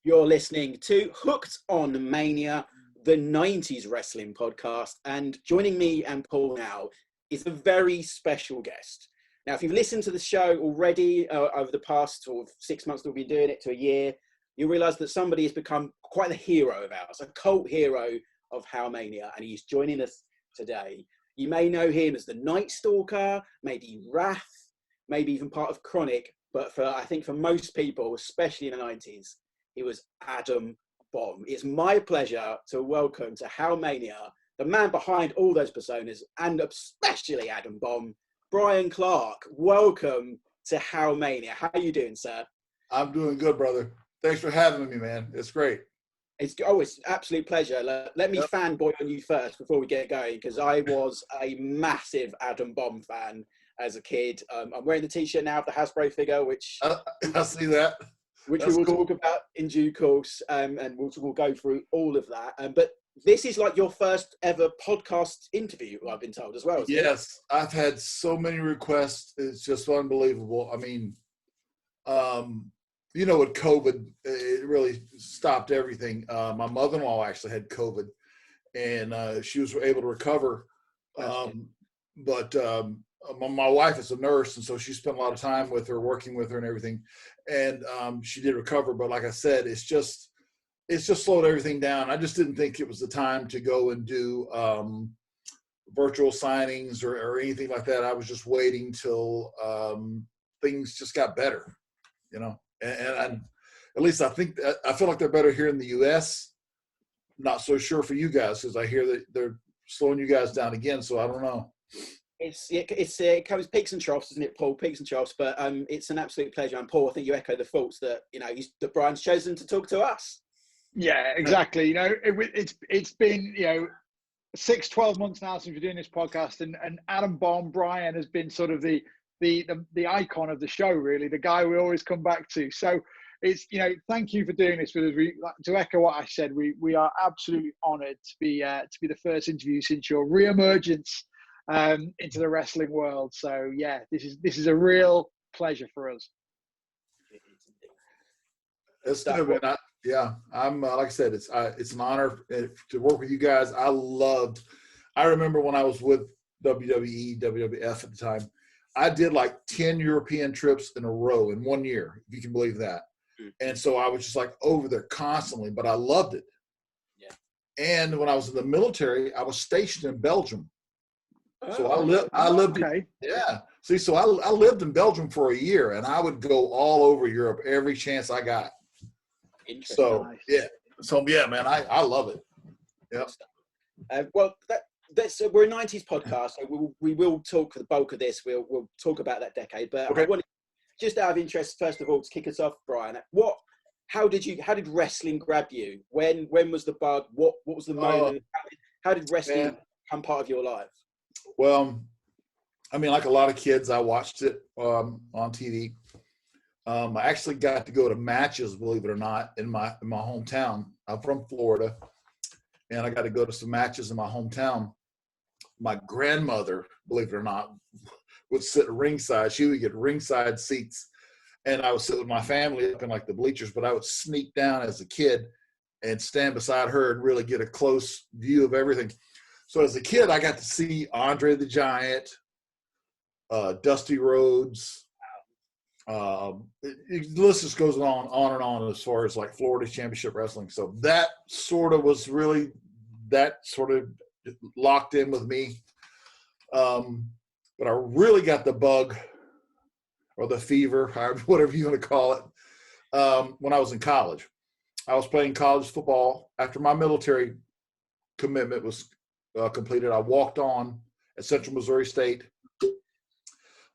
You're listening to Hooked on Mania, the 90s wrestling podcast. And joining me and Paul now is a very special guest. Now, if you've listened to the show already over the past sort of 6 months that we've been doing it to a year, you realise that somebody has become quite the hero of ours, a cult hero of How Mania, and he's joining us today. You may know him as the Night Stalker, maybe Wrath, maybe even part of Chronic, but I think for most people, especially in the 90s, he was Adam Bomb. It's my pleasure to welcome to How Mania, the man behind all those personas, and especially Adam Bomb, Bryan Clark. Welcome to How Mania. How are you doing, sir? I'm doing good, brother. Thanks for having me, man. It's great. It's an absolute pleasure. Let me fanboy on you first before we get going, because I was a massive Adam Bomb fan as a kid. I'm wearing the T-shirt now of the Hasbro figure, which I see that. Which we will talk about in due course, and we'll go through all of that. But this is like your first ever podcast interview, I've been told as well. Yes, I've had so many requests. It's just unbelievable. I mean, with COVID, it really stopped everything. My mother-in-law actually had COVID, and she was able to recover. But my wife is a nurse, and so she spent a lot of time with her, working with her and everything. And she did recover. But like I said, it's just slowed everything down. I just didn't think it was the time to go and do virtual signings or anything like that. I was just waiting till things just got better, And at least I feel like they're better here in the U.S. Not so sure for you guys, because I hear that they're slowing you guys down again. So I don't know. It comes peaks and troughs, isn't it, Paul? Peaks and troughs, but it's an absolute pleasure. And Paul, I think you echo the thoughts that that Bryan's chosen to talk to us. Yeah, exactly. It's been 6-12 months now since we're doing this podcast, and Adam Bomb, Bryan, has been sort of the icon of the show, really, the guy we always come back to. So it's thank you for doing this with us. To echo what I said, we are absolutely honoured to be the first interview since your re-emergence into the wrestling world. So yeah, this is a real pleasure for us. It's good, man. I'm like I said, it's an honor to work with you guys. I remember when I was with WWE, WWF at the time, I did like 10 European trips in a row in 1 year, if you can believe that. And so I was just like over there constantly, but I loved it. Yeah. And when I was in the military, I was stationed in Belgium. So I lived. Okay. So I lived in Belgium for a year, and I would go all over Europe every chance I got. So nice. Man, I love it. Yeah. Well, we're a 90s podcast, so we will talk for the bulk of this. We'll talk about that decade, but okay. I wanted, just out of interest, first of all, to kick us off, Bryan. How did wrestling grab you? When was the bug? What was the moment? How did wrestling become part of your life? Well, I mean, like a lot of kids, I watched it on TV. I actually got to go to matches, believe it or not, in my hometown. I'm from Florida, and I got to go to some matches in my hometown. My grandmother, believe it or not, would sit ringside. She would get ringside seats, and I would sit with my family up in like the bleachers, but I would sneak down as a kid and stand beside her and really get a close view of everything. So as a kid, I got to see Andre the Giant, Dusty Rhodes. The list just goes on and on as far as like Florida Championship Wrestling. So that sort of locked in with me. But I really got the bug or the fever, whatever you want to call it, when I was in college. I was playing college football. After my military commitment was completed, I walked on at Central Missouri State.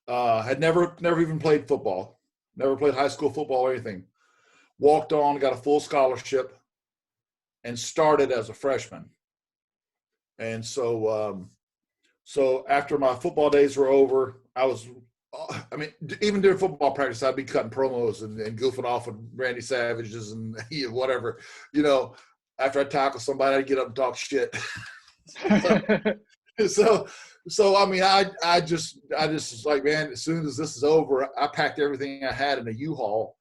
Had never even played football, never played high school football or anything. Walked on, got a full scholarship, and started as a freshman. And so after my football days were over, even during football practice, I'd be cutting promos and goofing off with Randy Savages and whatever. After I tackle somebody, I'd get up and talk shit. So I mean, I just was like, man, as soon as this is over, I packed everything I had in a U-Haul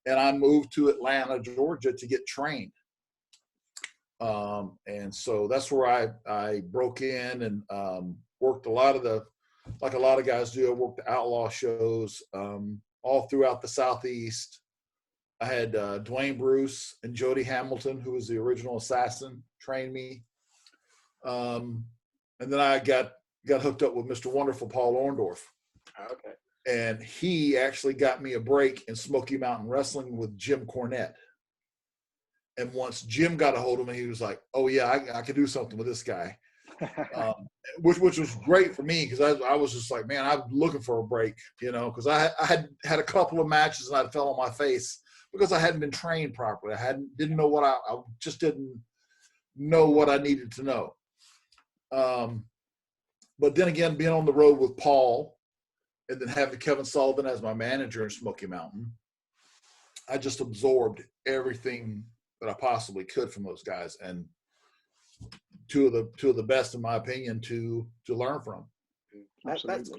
and I moved to Atlanta, Georgia to get trained. And so that's where I broke in and worked a lot of like a lot of guys do. I worked the outlaw shows all throughout the Southeast. I had Dwayne Bruce and Jody Hamilton, who was the original assassin, train me. And then I got hooked up with Mr. Wonderful Paul Orndorff. Okay. And he actually got me a break in Smoky Mountain Wrestling with Jim Cornette. And once Jim got a hold of me, he was like, "Oh yeah, I can do something with this guy," which was great for me because I was just like, man, I'm looking for a break, because I had a couple of matches and I fell on my face because I hadn't been trained properly. Didn't know I just didn't know what I needed to know. But then again, being on the road with Paul and then having Kevin Sullivan as my manager in Smoky Mountain, I just absorbed everything that I possibly could from those guys, and two of the best, in my opinion, to learn from. That's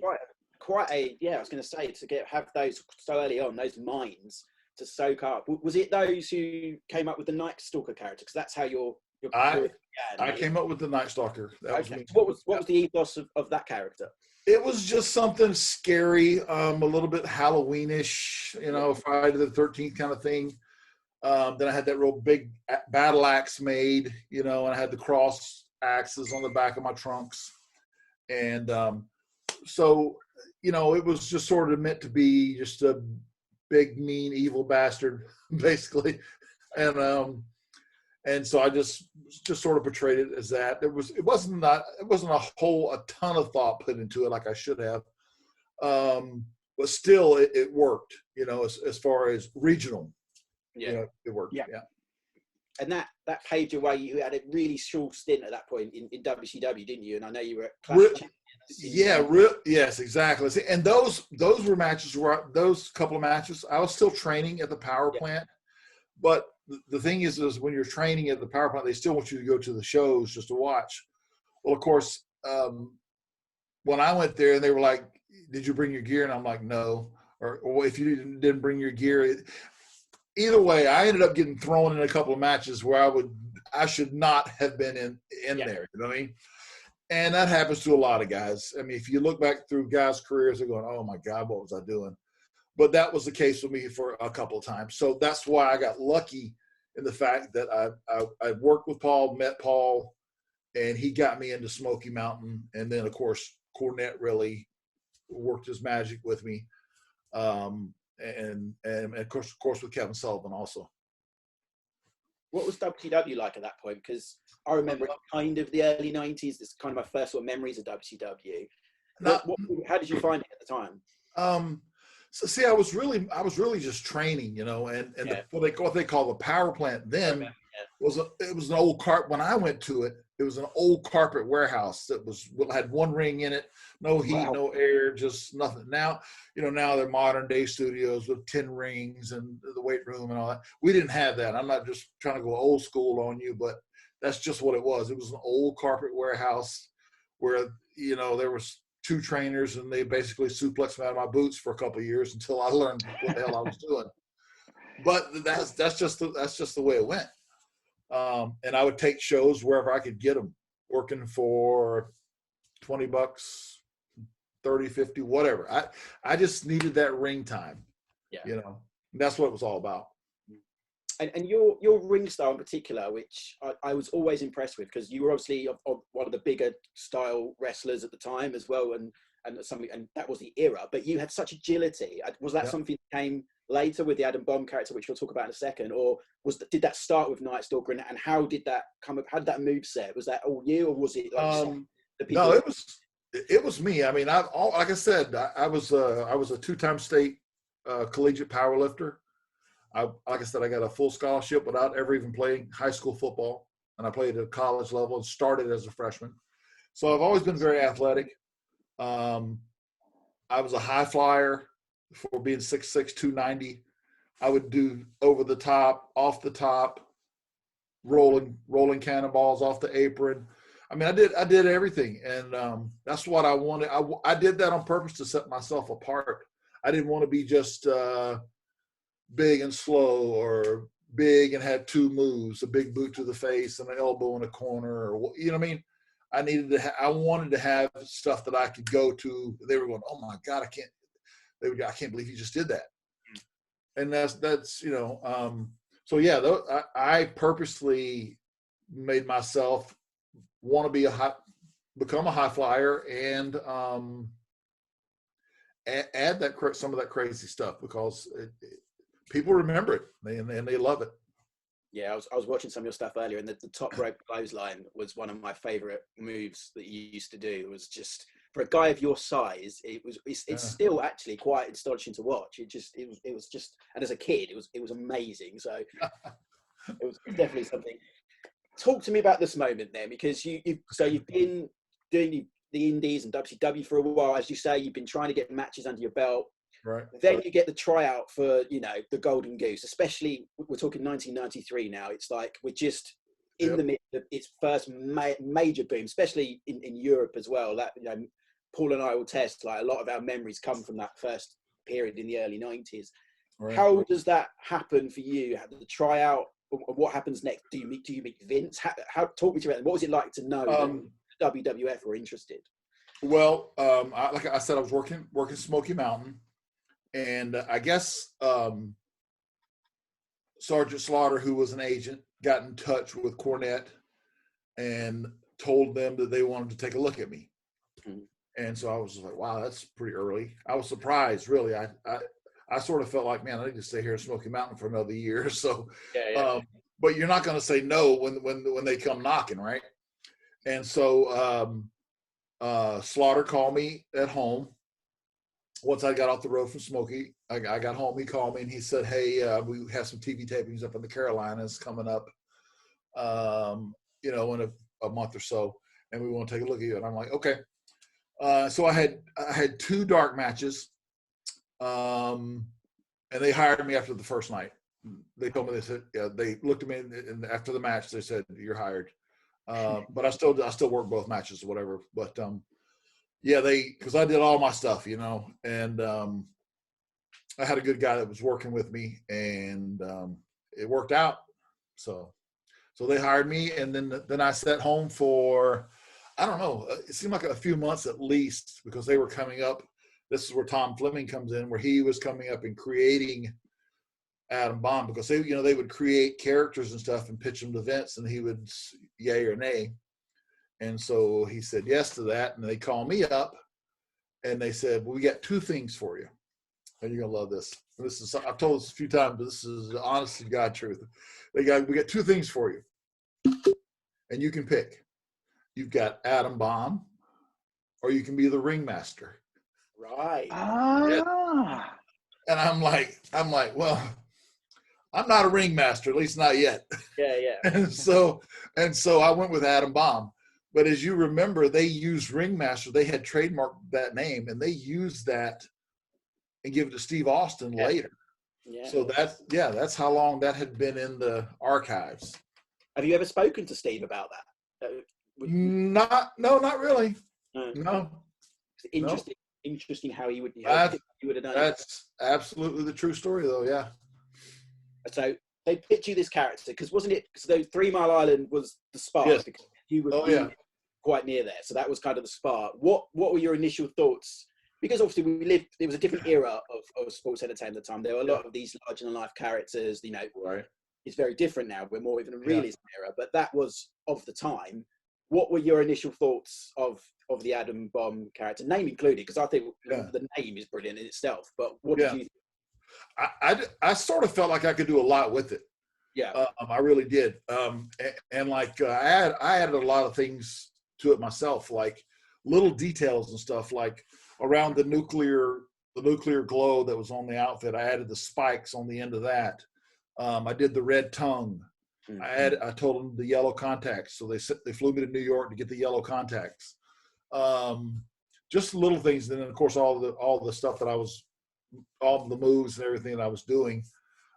quite a yeah. I was going to say, to have those so early on, those minds to soak up. Was it those who came up with the Night Stalker character? Because that's how your I came up with the Night Stalker. That was me. What was the ethos of that character? It was just something scary, a little bit Halloweenish, Friday the 13th kind of thing. Then I had that real big battle axe made, and I had the cross axes on the back of my trunks. And so, it was just sort of meant to be just a big, mean, evil bastard, basically. And so I just sort of portrayed it as that. It wasn't a ton of thought put into it like I should have. But still it worked, as far as regional. Yeah, it worked. Yeah. And that paved your way. You had a really short stint at that point in WCW, didn't you? And I know you were at Clash. Yes, exactly. See, and those were matches. Those couple of matches, I was still training at the power plant. But the thing is when you're training at the power plant, they still want you to go to the shows just to watch. Well, of course, when I went there and they were like, "Did you bring your gear?" And I'm like, "No." Or if you didn't bring your gear. Either way, I ended up getting thrown in a couple of matches where I should not have been in there. You know what I mean? And that happens to a lot of guys. I mean, if you look back through guys' careers, they're going, "Oh my God, what was I doing?" But that was the case with me for a couple of times. So that's why I got lucky in the fact that I worked with Paul, met Paul, and he got me into Smoky Mountain. And then, of course, Cornette really worked his magic with me. And of course with Kevin Sullivan also. What was WCW like at that point? Because I remember it kind of the early 90s. It's kind of my first sort of memories of WCW. How did you find it at the time? So see, I was really just training, and what they call the power plant then was an old carpet. When I went to it, it was an old carpet warehouse that had one ring in it, no heat, no air, just nothing. Now, now they're modern day studios with 10 rings and the weight room and all that. We didn't have that. I'm not just trying to go old school on you, but that's just what it was. It was an old carpet warehouse where, there was 2 trainers and they basically suplexed me out of my boots for a couple of years until I learned what the hell I was doing. But that's just the way it went. And I would take shows wherever I could get them, working for $20, 30, 50, whatever. I just needed that ring time. Yeah. That's what it was all about. And your ring style in particular, which I was always impressed with, because you were obviously one of the bigger style wrestlers at the time as well, and that was the era. But you had such agility. Was that something that came later with the Adam Bomb character, which we'll talk about in a second, or did that start with Night Stalker? And how did that come up? How did that move set? Was that all you, or was it like the people? No, it was me. I mean, like I said, I was a 2-time state collegiate powerlifter. Like I said, I got a full scholarship without ever even playing high school football, and I played at college level and started as a freshman. So I've always been very athletic. I was a high flyer for being 6'6", 290. I would do over the top, off the top, rolling cannonballs off the apron. I mean, I did everything, and that's what I wanted. I did that on purpose to set myself apart. I didn't want to be just big and slow, or big and had two moves, a big boot to the face and an elbow in a corner, or you know what I mean? I wanted to have stuff that I could go to. They were going, oh my God, I can't believe you just did that. And that's you know, so yeah, I purposely made myself want to become a high flyer and add some of that crazy stuff, because people remember it and they love it. Yeah, I was watching some of your stuff earlier, and the top rope clothesline was one of my favorite moves that you used to do. It was just, for a guy of your size, it's still actually quite astonishing to watch. It was just, and as a kid, it was amazing. So it was definitely something. Talk to me about this moment then, because you've been doing the Indies and WCW for a while. As you say, you've been trying to get matches under your belt. Right. Then you get the tryout for, you know, the Golden Goose, especially we're talking 1993 now. It's like we're just in the midst of its first major boom, especially in Europe as well. That, you know, Paul and I will test, like, a lot of our memories come from that first period in the early 90s. Right. How does that happen for you? The tryout, what happens next? Do you meet Vince? How talk me through it. What was it like to know that WWF were interested? Well, like I said, I was working Smoky Mountain. And I guess Sergeant Slaughter, who was an agent, got in touch with Cornette and told them that they wanted to take a look at me. Mm-hmm. And so I was like, wow, that's pretty early. I was surprised, really. I sort of felt like, man, I need to stay here in Smoky Mountain for another year. So, but you're not going to say no when they come knocking, right? And so Slaughter called me at home. Once I got off the road from Smoky, I got home. He called me and he said, hey, we have some TV tapings up in the Carolinas coming up, you know, in a month or so, and we want to take a look at you. And I'm like, okay. So I had 2 dark matches, and they hired me after the first night. They told me, they said, they looked at me and after the match, they said, you're hired. But I still work both matches or whatever. But yeah, because I did all my stuff, you know, and I had a good guy that was working with me, and it worked out. So they hired me, and then I sat home for, I don't know, it seemed like a few months at least, because they were coming up. This is where Tom Fleming comes in, where he was coming up and creating Adam Bomb, because they would create characters and stuff and pitch them to Vince, and he would yay or nay. And so he said yes to that, and they called me up, and they said, well, we got 2 things for you, and you're gonna love this. And this is, I've told this a few times, but this is the honest to God truth. We got 2 things for you, and you can pick. You've got Adam Bomb, or you can be the ringmaster. Right. Ah. And I'm like, well, I'm not a ringmaster, at least not yet. Yeah. And so I went with Adam Bomb. But as you remember, they used ringmaster. They had trademarked that name, and they used that and give it to Steve Austin later. Yeah. So that's how long that had been in the archives. Have you ever spoken to Steve about that? No, not really. No. Interesting how he would have done it. That's absolutely the true story, though. Yeah. So they pitched you this character, because wasn't it? So 3 Mile Island was the spark. Yes. Because you were quite near there, so that was kind of the spark. What were your initial thoughts? Because obviously it was a different era of sports entertainment at the time. There were a lot of these larger than life characters. You know, right. It's very different now. We're more even a realism era, but that was of the time. What were your initial thoughts of the Adam Bomb character, name included? Because I think the name is brilliant in itself. But what did you think? I sort of felt like I could do a lot with it. Yeah, I really did. And like I added a lot of things to it myself, like little details and stuff, like around the nuclear glow that was on the outfit. I added the spikes on the end of that. I did the red tongue. Mm-hmm. I told them the yellow contacts, so they flew me to New York to get the yellow contacts. Just little things, and then of course all the stuff that all the moves and everything that I was doing.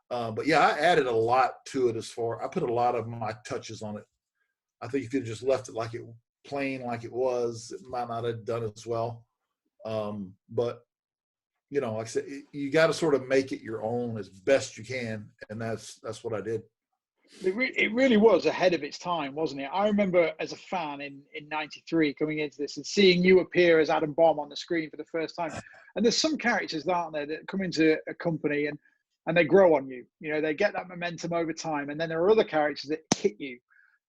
But yeah, I added a lot to it. I put a lot of my touches on it. I think if you just left it like it plain like it was, it might not have done as well. But you know, like I said, you got to sort of make it your own as best you can, and that's what I did. It really was ahead of its time, wasn't it? I remember as a fan in '93 coming into this and seeing you appear as Adam Bomb on the screen for the first time. And there's some characters, aren't there, that come into a company and they grow on you. You know, they get that momentum over time. And then there are other characters that hit you.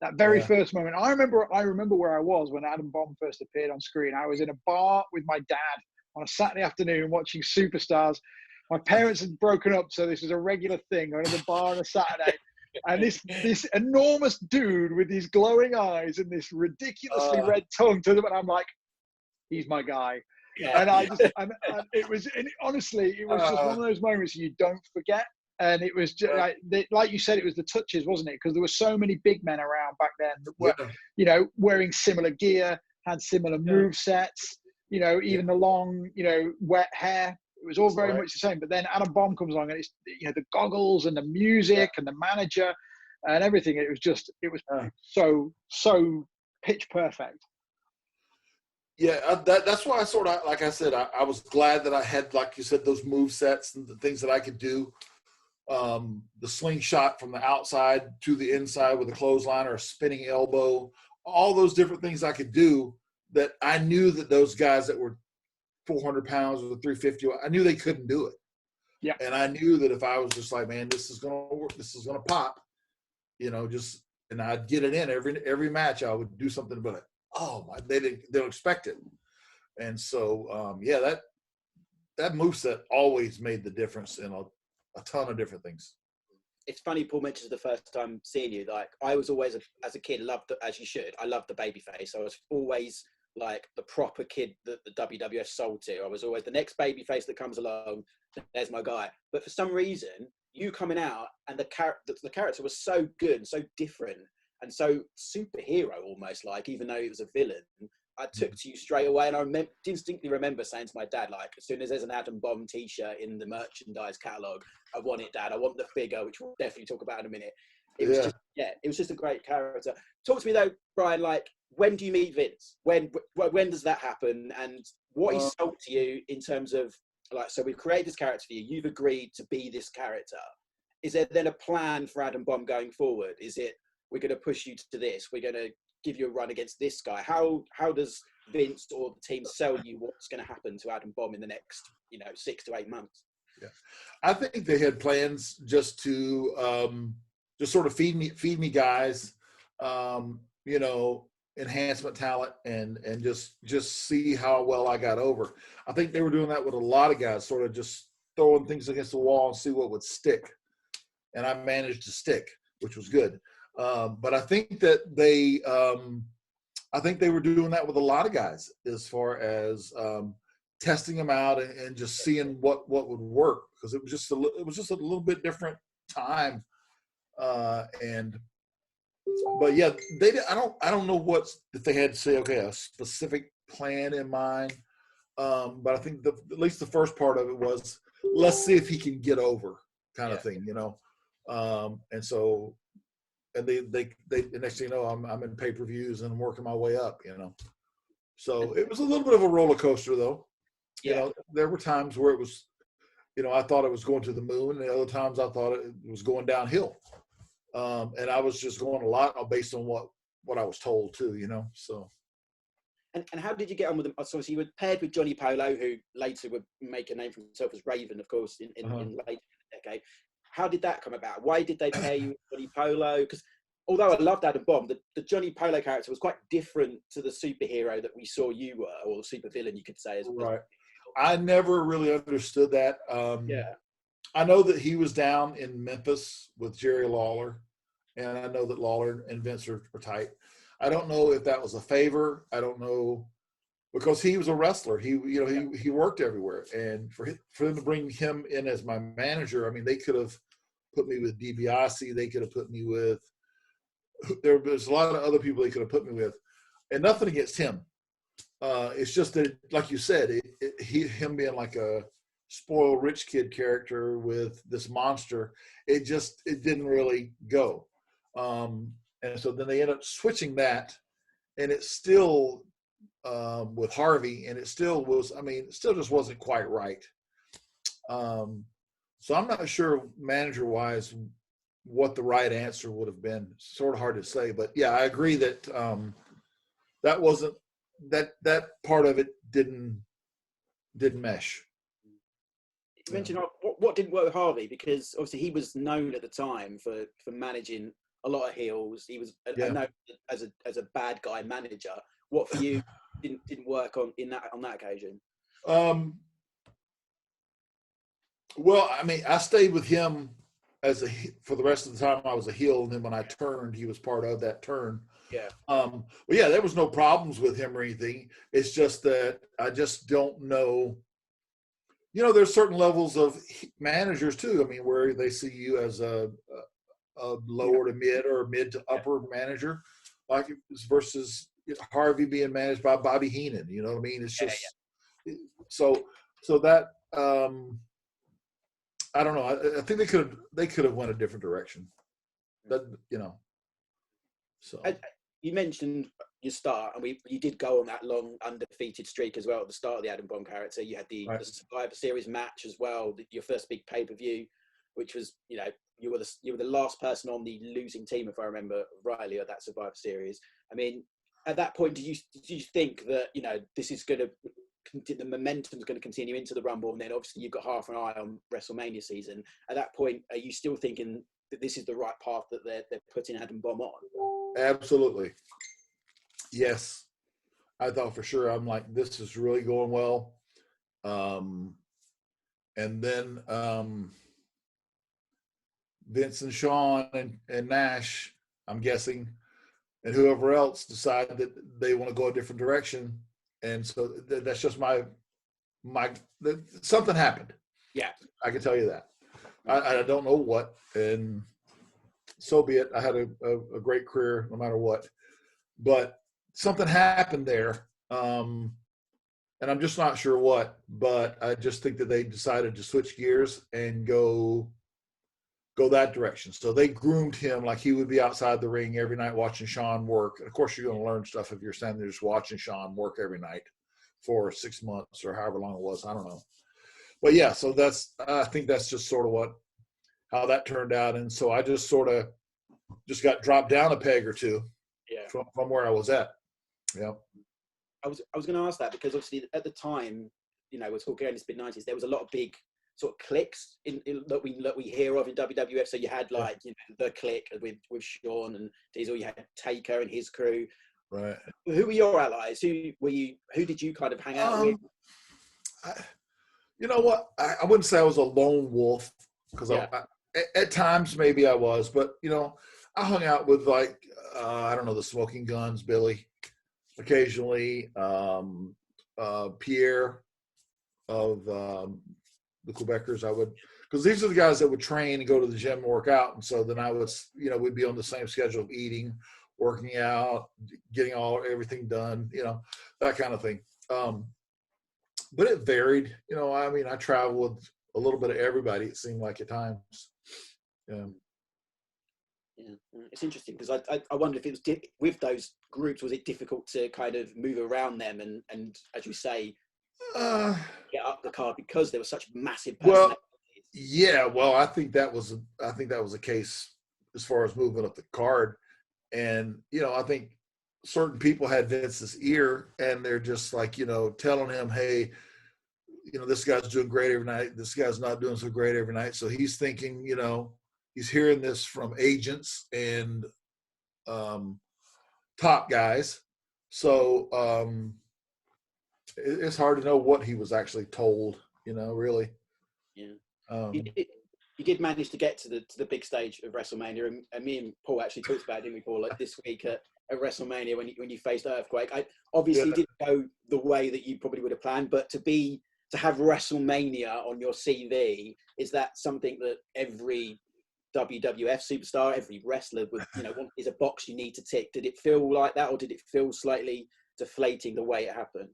That very first moment. I remember where I was when Adam Bomb first appeared on screen. I was in a bar with my dad on a Saturday afternoon watching Superstars. My parents had broken up, so this was a regular thing. Going to the bar on a Saturday. And this enormous dude with these glowing eyes and this ridiculously red tongue to them, and I'm like, he's my guy. Yeah, and I just, and it was, and honestly, it was just one of those moments you don't forget. And it was just like you said, it was the touches, wasn't it? Because there were so many big men around back then that were, you know, wearing similar gear, had similar move sets, you know, even the long, you know, wet hair. It was all very much the same. But then Adam Bomb comes along and it's, you know, the goggles and the music and the manager and everything. It was so pitch perfect. Yeah, that's why I sort of, like I said, I was glad that I had, like you said, those move sets and the things that I could do. The slingshot from the outside to the inside with a clothesline or a spinning elbow, all those different things I could do that I knew that those guys that were 400 pounds or 350, I knew they couldn't do it. Yeah. And I knew that if I was just like, man, this is going to work, this is going to pop, you know, and I'd get it in every match. I would do something about it. Oh my, they'll expect it. And so, that moveset always made the difference in a ton of different things. It's funny Paul mentions the first time seeing you. Like, I was always, as a kid, as you should, I loved the babyface. I was always like the proper kid that the WWF sold to. I was always the next babyface that comes along, there's my guy. But for some reason, you coming out and the character was so good and so different and so superhero almost, like, even though he was a villain, I took to you straight away. And I distinctly remember saying to my dad, like, as soon as there's an Adam Bomb t-shirt in the merchandise catalogue, I want it, Dad. I want the figure, which we'll definitely talk about in a minute. It was just a great character. Talk to me though, Bryan, like, when do you meet Vince? When does that happen? And what he sold to you in terms of, like, so we've created this character for you. You've agreed to be this character. Is there then a plan for Adam Bomb going forward? Is it, we're going to push you to this, we're going to give you a run against this guy? How does Vince or the team sell you what's going to happen to Adam Bomb in the next, 6 to 8 months? Yeah, I think they had plans just to just sort of feed me guys, enhancement talent and just see how well I got over. I think they were doing that with a lot of guys, sort of just throwing things against the wall and see what would stick. And I managed to stick, which was good. But I think that they were doing that with a lot of guys as far as testing them out and just seeing what would work, because it was just a little bit different time. But yeah, I don't know if they had to say, okay, a specific plan in mind. But I think at least the first part of it was, let's see if he can get over kind of thing, and so, and they the next thing you know, I'm in pay-per-views and I'm working my way up, So it was a little bit of a roller coaster though. Yeah. There were times where it was, I thought it was going to the moon, and the other times I thought it was going downhill. And I was just going a lot based on what I was told too, so. And how did you get on with them? So you were paired with Johnny Polo, who later would make a name for himself as Raven, of course, in later decade. How did that come about? Why did they pair you with Johnny Polo? Because although I loved Adam Bomb, the Johnny Polo character was quite different to the superhero that we saw you were, or the supervillain, you could say. Right. I never really understood that. I know that he was down in Memphis with Jerry Lawler, and I know that Lawler and Vince are tight. I don't know if that was a favor. I don't know, because he was a wrestler. He worked everywhere, and for them to bring him in as my manager, I mean, they could have put me with DiBiase. They could have put me with. There's a lot of other people they could have put me with, and nothing against him. It's just that, like you said, him being like a spoiled rich kid character with this monster, it didn't really go. And so then they ended up switching that, and it's still with Harvey, and it still was, it still just wasn't quite right. So I'm not sure manager-wise what the right answer would have been. Sort of hard to say, but yeah, I agree that that wasn't that part of it didn't mesh. You mentioned what didn't work with Harvey, because obviously he was known at the time for managing a lot of heels. He was known as a bad guy manager. What for you didn't work on that occasion? Well, I mean, I stayed with him for the rest of the time I was a heel, and then when I turned, he was part of that turn. Yeah. Well, yeah, there was no problems with him or anything. It's just that I just don't know. You know, there's certain levels of managers too. I mean, where they see you as a lower to mid or mid to upper manager, like versus Harvey being managed by Bobby Heenan. You know what I mean? It's just so that. I don't know. I think they could have went a different direction. That So you mentioned your start, and you did go on that long undefeated streak as well at the start of the Adam Bomb character. You had the Survivor Series match as well, your first big pay-per-view, which was you were the last person on the losing team, if I remember rightly, at that Survivor Series. I mean, at that point, did you think that this is going to the momentum is going to continue into the Rumble, and then obviously you've got half an eye on WrestleMania season? At that point, are you still thinking that this is the right path that they're putting Adam Bomb on? Absolutely, yes. I thought for sure. I'm like, this is really going well. And then Vince and Shawn and Nash, I'm guessing, and whoever else decide that they want to go a different direction. And so that's just my something happened. Yeah, I can tell you that. I don't know what, and so be it. I had a great career no matter what, but something happened there, and I'm just not sure what. But I just think that they decided to switch gears and go that direction. So they groomed him like he would be outside the ring every night watching Shawn work. And of course, you're going to learn stuff if you're standing there just watching Shawn work every night for 6 months or however long it was. I don't know. But yeah, so I think that's just sort of how that turned out. And so I just sort of got dropped down a peg or two from where I was at. Yeah. I was going to ask that because obviously at the time, we're talking in the mid-90s, there was a lot of big sort of cliques that we hear of in WWF. So you had the clique with Shawn and Diesel. You had Taker and his crew. Right. Who were your allies? Who did you kind of hang out with? You know what? I wouldn't say I was a lone wolf because at times maybe I was, but I hung out with I don't know, the Smoking Guns, Billy, occasionally, Pierre of the Quebecers. I would, because these are the guys that would train and go to the gym and work out. And so then I would, we'd be on the same schedule of eating, working out, getting everything done, that kind of thing. But it varied, I mean, I traveled with a little bit of everybody, it seemed like at times. Yeah. It's interesting because I wonder if it was with those groups, was it difficult to kind of move around them and as you say, get up the card because there was such massive personalities? Well, I think that was a case as far as moving up the card. And, I think certain people had Vince's ear and they're just like, telling him, hey, this guy's doing great every night. This guy's not doing so great every night. So he's thinking, he's hearing this from agents and top guys. So it's hard to know what he was actually told, really. Yeah. You did manage to get to the big stage of WrestleMania, and me and Paul actually talked about it, didn't we, Paul? Like this week at WrestleMania when you faced Earthquake. I obviously didn't go the way that you probably would have planned, but to have WrestleMania on your CV, is that something that every WWF superstar, every wrestler would, is a box you need to tick? Did it feel like that, or did it feel slightly deflating the way it happened?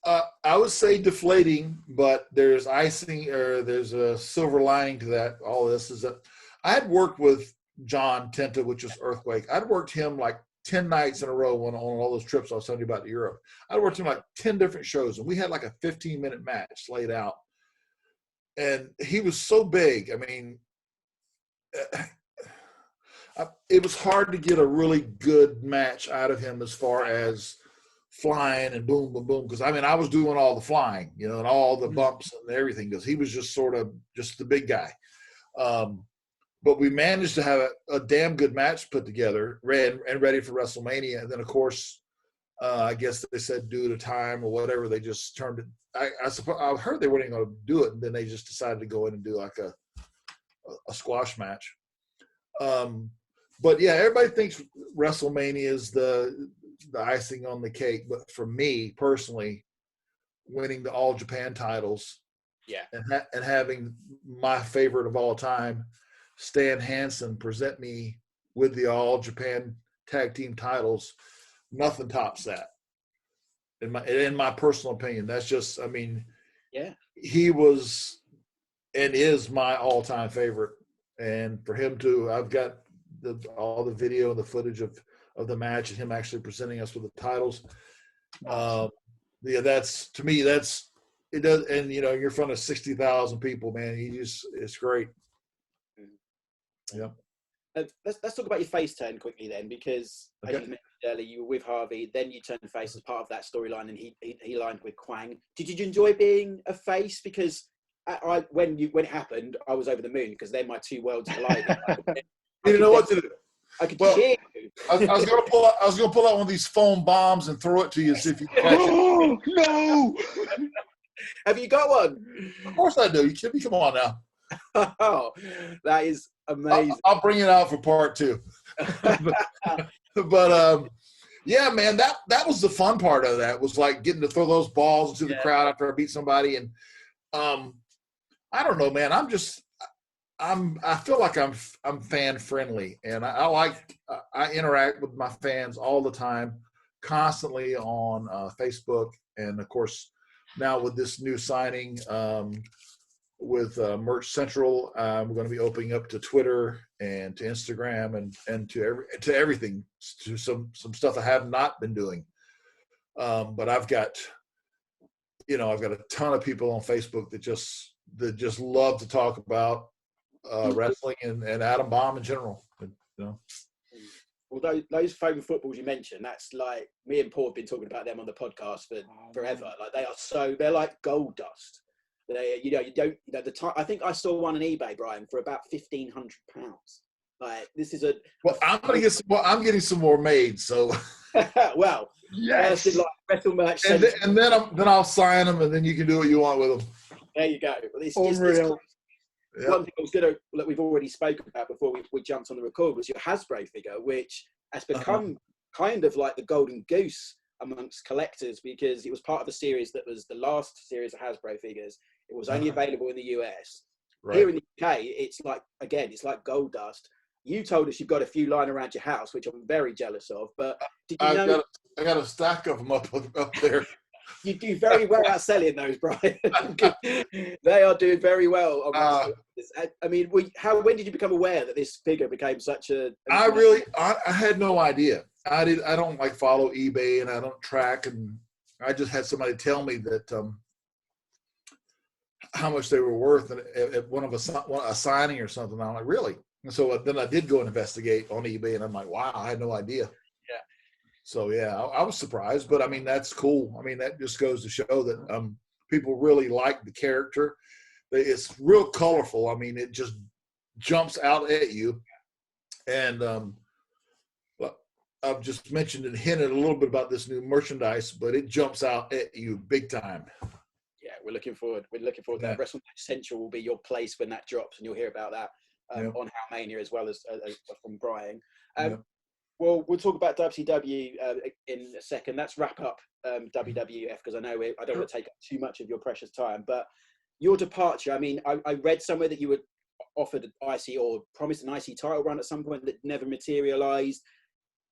I would say deflating, but there's icing, or there's a silver lining to that. All this is that I had worked with John Tenta, which is Earthquake. I'd worked him like 10 nights in a row on all those trips I was telling you about to Europe. I'd worked him like 10 different shows, and we had like a 15-minute match laid out. and he was so big. I mean, it was hard to get a really good match out of him as far as flying and boom, boom, boom. Because I mean, I was doing all the flying, you know, and all the bumps and everything, because he was just sort of just the big guy. But we managed to have a damn good match put together and ready for WrestleMania. And then, of course, I guess they said due to time or whatever, they just turned it. I suppose I heard they weren't even going to do it, and then they just decided to go in and do like a squash match. But yeah, everybody thinks WrestleMania is the icing on the cake. But for me personally, winning the All Japan titles, and having my favorite of all time, Stan Hansen, present me with the All Japan Tag Team titles, nothing tops that. In my personal opinion, that's just, I mean, he was and is my all-time favorite. And for him to, I've got all the video and the footage of the match and him actually presenting us with the titles. That's, to me, that's, it does. And, you know, you're in front of 60,000 people, man. It's great. Yeah. Let's talk about your face turn quickly then, because as you mentioned earlier, you were with Harvey, then you turned face as part of that storyline, and he lined with Quang. Did you enjoy being a face? Because when it happened, I was over the moon, because then my two worlds collided. You didn't know what to do. I could cheer you. I was gonna pull out one of these foam bombs and throw it to you, see if you can catch it. No! Have you got one? Of course I do. You kidding me? Come on now. Oh, that is amazing. I'll bring it out for part 2. but yeah, man, that was the fun part of that, was like getting to throw those balls into the crowd after I beat somebody. And I don't know, man. I feel like I'm fan friendly, and I interact with my fans all the time, constantly on Facebook, and of course now with this new signing with Merch Central, we're going to be opening up to Twitter and to Instagram and to everything, to some stuff I have not been doing. But I've got a ton of people on Facebook that just love to talk about wrestling and Adam Bomb in general. You know. Well, those foam footballs you mentioned, that's like, me and Paul have been talking about them on the podcast for forever. Like they're like gold dust. They, the time, I think I saw one on eBay, Brian, for about £1,500. Like, this is I'm getting some more made. So, well, yes, like Wrestle Merch, and then I'll sign them, and then you can do what you want with them. There you go. Well, it's unreal. One thing I was going to, that we've already spoken about before we jumped on the record, was your Hasbro figure, which has become kind of like the golden goose amongst collectors, because it was part of a series that was the last series of Hasbro figures. It was only available in the US. Right. Here in the UK, it's like gold dust. You told us you've got a few lying around your house, which I'm very jealous of. But did you know? I got a stack of them up there. You do very well at selling those, Brian. They are doing very well. I mean, when did you become aware that this figure became such a? I had no idea. I don't like follow eBay, and I don't track, and I just had somebody tell me that how much they were worth at one of a signing or something. I'm like, really? And so then I did go and investigate on eBay, and I'm like, wow, I had no idea. Yeah. So yeah, I was surprised, but I mean, that's cool. I mean, that just goes to show that people really like the character. It's real colorful. I mean, it just jumps out at you. And I've just mentioned and hinted a little bit about this new merchandise, but it jumps out at you big time. Yeah, we're looking forward. We're looking forward to that. WrestleMania Central will be your place when that drops, and you'll hear about that on How Mania, as well as from Bryan. Well, we'll talk about WCW in a second. Let's wrap up WWF, because I know I don't want to take up too much of your precious time. But your departure, I mean, I read somewhere that you were offered an IC or promised an IC title run at some point that never materialized.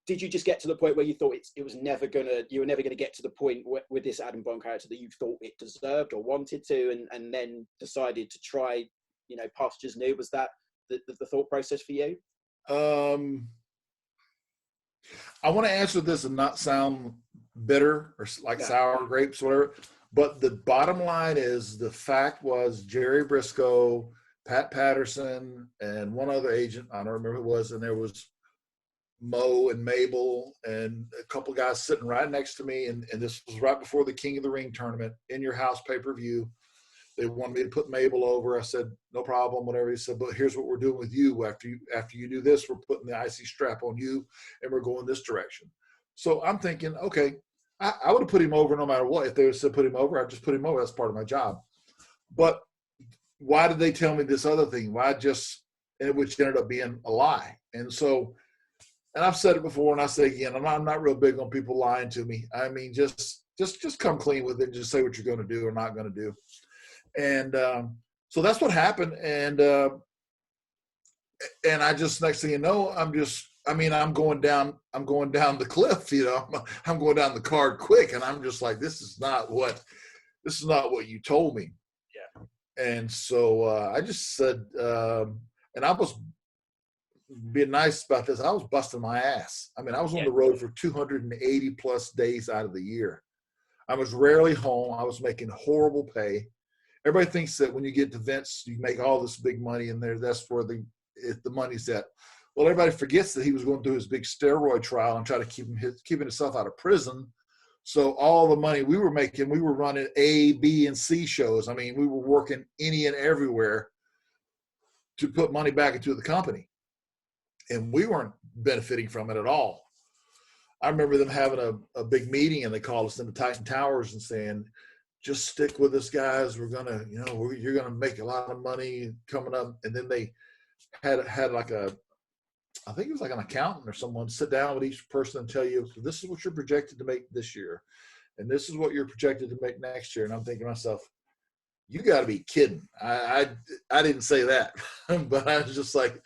Did you just get to the point where you thought you were never gonna get to the point with this Adam Bomb character that you thought it deserved or wanted to, and then decided to try, pastures new? Was that the thought process for you? I want to answer this and not sound bitter or like sour grapes, whatever. But the bottom line is, the fact was Jerry Briscoe, Pat Patterson, and one other agent, I don't remember who it was, and there was Mo and Mabel and a couple guys sitting right next to me, and this was right before the King of the Ring tournament, In Your House pay-per-view. They wanted me to put Mabel over. I said, no problem, whatever. He said, but here's what we're doing with you. After you do this, we're putting the IC strap on you, and we're going this direction. So I'm thinking, okay, I would have put him over no matter what. If they would have said put him over, I'd just put him over. That's part of my job. But why did they tell me this other thing? Which ended up being a lie. And so, and I've said it before, and I say again, I'm not real big on people lying to me. I mean, just come clean with it. Just say what you're going to do or not going to do. And so that's what happened. And I just, next thing you know, I'm going down the cliff, you know, I'm going down the card quick. And I'm just like, this is not what you told me. Yeah. And so I just said, and I was being nice about this. I was busting my ass. I mean, I was on the road for 280 plus days out of the year. I was rarely home. I was making horrible pay. Everybody thinks that when you get to Vince, you make all this big money in there. That's where the money's at. Well, everybody forgets that he was going through his big steroid trial and try to keeping himself out of prison. So all the money we were making, we were running A, B, and C shows. I mean, we were working any and everywhere to put money back into the company. And we weren't benefiting from it at all. I remember them having a big meeting, and they called us into Titan Towers and saying, just stick with us, guys. We're going to, you know, you're going to make a lot of money coming up. And then they had like I think it was like an accountant or someone sit down with each person and tell you, this is what you're projected to make this year. And this is what you're projected to make next year. And I'm thinking to myself, you got to be kidding. I didn't say that, but I was just like,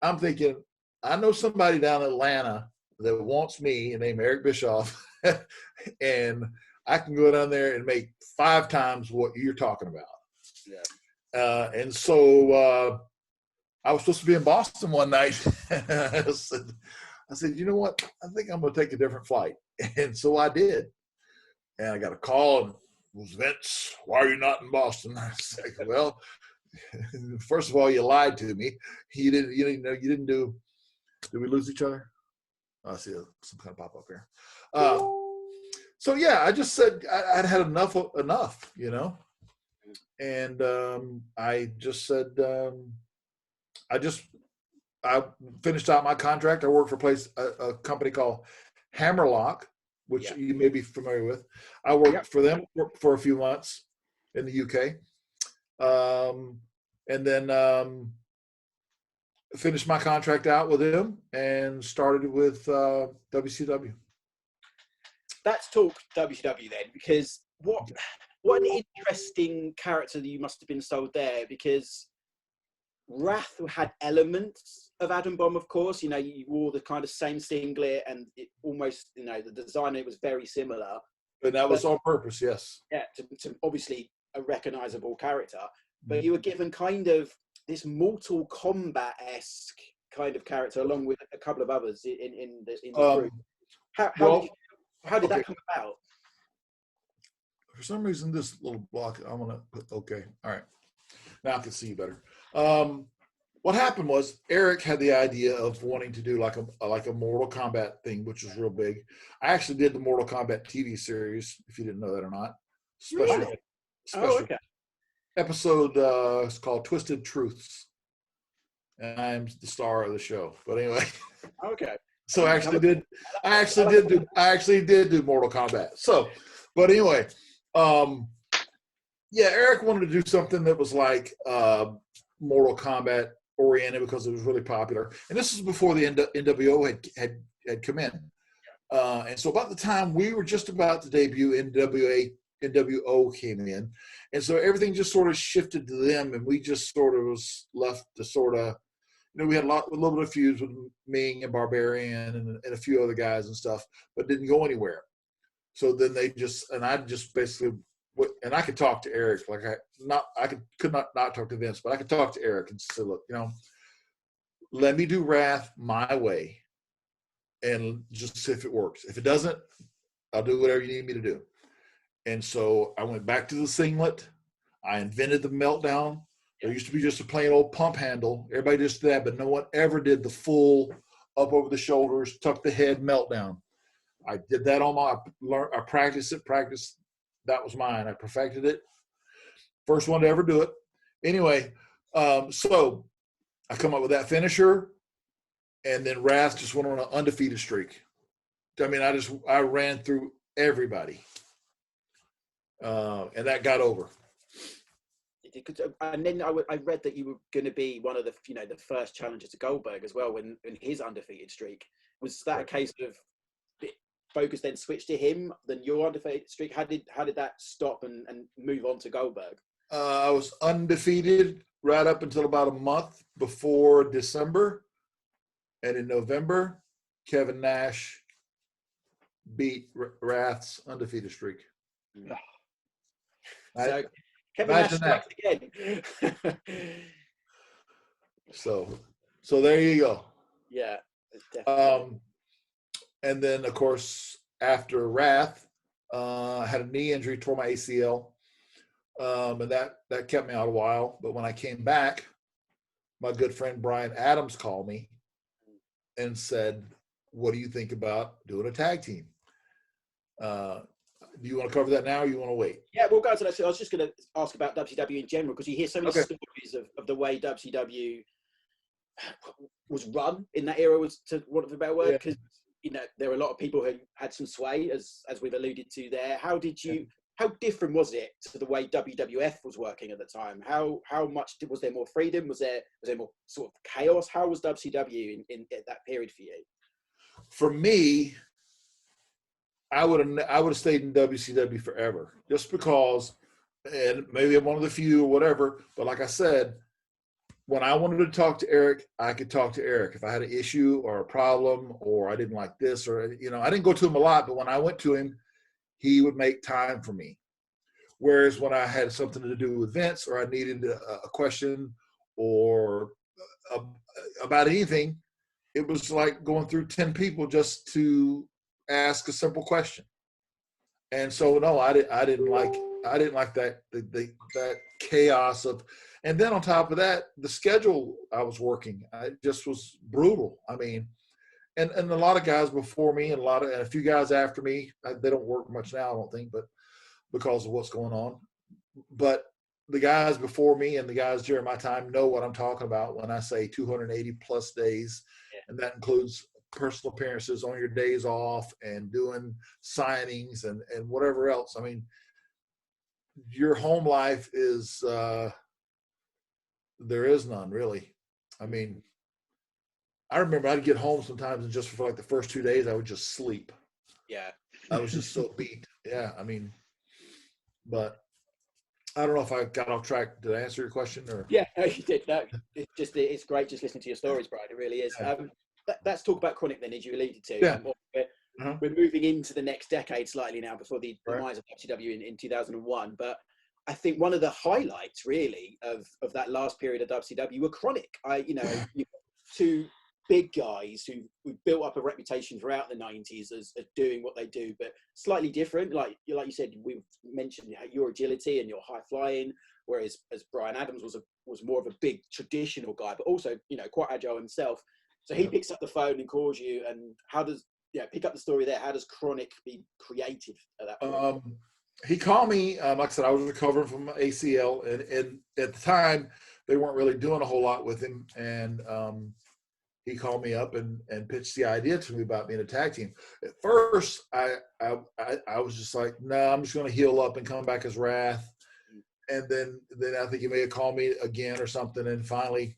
I'm thinking, I know somebody down in Atlanta that wants me, named Eric Bischoff, and I can go down there and make 5 times what you're talking about. Yeah. And so I was supposed to be in Boston one night. I said, you know what? I think I'm going to take a different flight. And so I did. And I got a call, and it was, Vince, why are you not in Boston? I said, well, first of all, you lied to me. You didn't do. Did we lose each other? I see some kind of pop up here. So yeah, I just said I'd had enough, you know, and I just said I finished out my contract. I worked for a company called Hammerlock, which you may be familiar with. I worked for them for a few months in the UK, and then finished my contract out with them and started with WCW. Let's talk WCW then, because what an interesting character that you must have been sold there, because Wrath had elements of Adam Bomb, of course. You know, you wore the kind of same singlet, and it almost, you know, the design, it was very similar. And that was on purpose, yes. Yeah, to obviously a recognizable character. But you were given kind of this Mortal Kombat-esque kind of character, along with a couple of others in the group. How did that come about? For some reason, this little block, I'm going to put, okay, all right. Now I can see you better. What happened was Eric had the idea of wanting to do like a Mortal Kombat thing, which was real big. I actually did the Mortal Kombat TV series, if you didn't know that or not. Special okay. Episode, it's called Twisted Truths. And I'm the star of the show. But anyway. Okay. So I actually did do Mortal Kombat. So, but anyway, Eric wanted to do something that was like Mortal Kombat oriented because it was really popular. And this is before the NWO had come in. And so about the time we were just about to debut, NWO came in. And so everything just sort of shifted to them, and we just sort of was left to sort of, you know, we had a little bit of feuds with Ming and Barbarian and a few other guys and stuff, but didn't go anywhere. So then I just basically, and I could talk to Eric, I could not talk to Vince, but I could talk to Eric and say, look, you know, let me do Wrath my way and just see if it works. If it doesn't, I'll do whatever you need me to do. And so I went back to the singlet. I invented the meltdown. There used to be just a plain old pump handle. Everybody just did that, but no one ever did the full up over the shoulders, tuck the head meltdown. I did that on I practiced it. That was mine. I perfected it. First one to ever do it. Anyway, so I come up with that finisher, and then Wrath just went on an undefeated streak. I mean, I ran through everybody, and that got over. And then I read that you were going to be one of the the first challengers to Goldberg as well in his undefeated streak. Was that a case of focus then switched to him than your undefeated streak? How did that stop and move on to Goldberg? I was undefeated right up until about a month before December, and in November, Kevin Nash beat Wrath's undefeated streak. So Kevin Nash strikes again. So there you go. Yeah. And then of course after Wrath, I had a knee injury, tore my ACL, and that kept me out a while. But when I came back, my good friend Bryan Adams called me and said, "What do you think about doing a tag team? Do you want to cover that now, or you want to wait?" Yeah, we'll go to that. So I was just going to ask about WCW in general, because you hear so many stories of the way WCW was run in that era, was, to want of a better word, because there were a lot of people who had some sway, as we've alluded to there. How different was it to the way WWF was working at the time? How much was there more freedom? Was there more sort of chaos? How was WCW in that period for you? For me, I would have stayed in WCW forever, just because, and maybe I'm one of the few or whatever. But like I said, when I wanted to talk to Eric, I could talk to Eric. If I had an issue or a problem, or I didn't like this, or I didn't go to him a lot, but when I went to him, he would make time for me. Whereas when I had something to do with Vince, or I needed a question or about anything, it was like going through 10 people just to ask a simple question. And so no, I didn't like that that chaos of, and then on top of that, the schedule I was working, it just was brutal. I mean, and a lot of guys before me and a few guys after me, they don't work much now, I don't think, but because of what's going on. But the guys before me and the guys during my time know what I'm talking about when I say 280 plus days, and that includes personal appearances on your days off and doing signings and whatever else. I mean, your home life is there is none, really. I mean, I remember I'd get home sometimes, and just for like the first 2 days I would just sleep. Yeah, I was just so beat. Yeah, I mean, but I don't know if I got off track. Did I answer your question? Or yeah, no, you did. No, it's great just listening to your stories, Bryan. It really is. Let's talk about Chronic then, as you alluded to. Yeah. We're moving into the next decade slightly now, before the demise of WCW in 2001. But I think one of the highlights, really, of that last period of WCW were Chronic. Two big guys who built up a reputation throughout the 90s as doing what they do, but slightly different. Like you said, we've mentioned your agility and your high flying, whereas as Bryan Adams was more of a big traditional guy, but also quite agile himself. So he picks up the phone and calls you. And how does pick up the story there? How does Chronic be created at that point? He called me. Like I said, I was recovering from ACL, and at the time they weren't really doing a whole lot with him. And he called me up and pitched the idea to me about being a tag team. At first, I was just like, no, I'm just going to heal up and come back as Wrath. And then I think he may have called me again or something. And finally,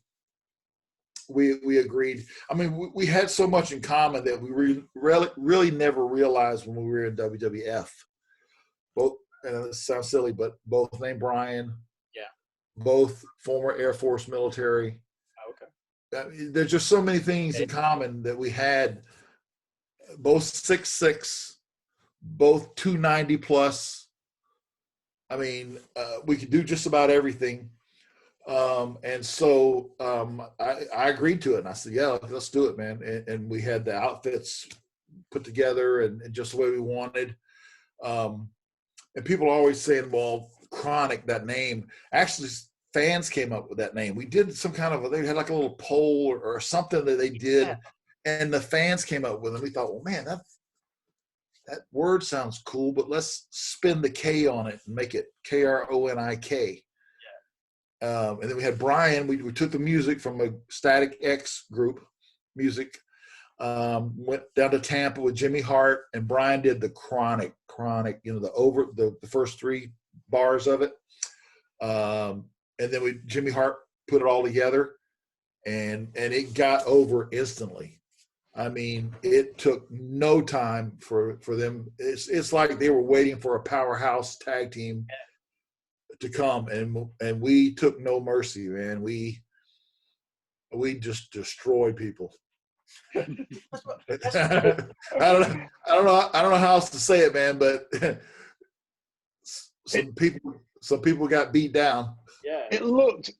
we agreed. I mean, we had so much in common that we really never realized when we were in WWF. Both, and it sounds silly, but both named Bryan. Yeah. Both former Air Force military. Oh, okay. There's just so many things in common that we had. Both 6'6", both 290 plus. I mean, we could do just about everything. And so I agreed to it, and I said, yeah, let's do it, man. And we had the outfits put together and just the way we wanted. And people are always saying, well, Chronic, that name. Actually, fans came up with that name. We did some kind of, they had like a little poll or something that they did, and the fans came up with it. We thought, well, man, that word sounds cool, but let's spin the K on it and make it Kronik. And then we had Bryan. We took the music from a Static X group, music. Went down to Tampa with Jimmy Hart, and Bryan did the Chronic, the first 3 bars of it. And then Jimmy Hart put it all together, and it got over instantly. I mean, it took no time for them. It's like they were waiting for a powerhouse tag team to come, and we took no mercy, man. We just destroyed people. I don't know how else to say it, man, but some people got beat down. Yeah. It looked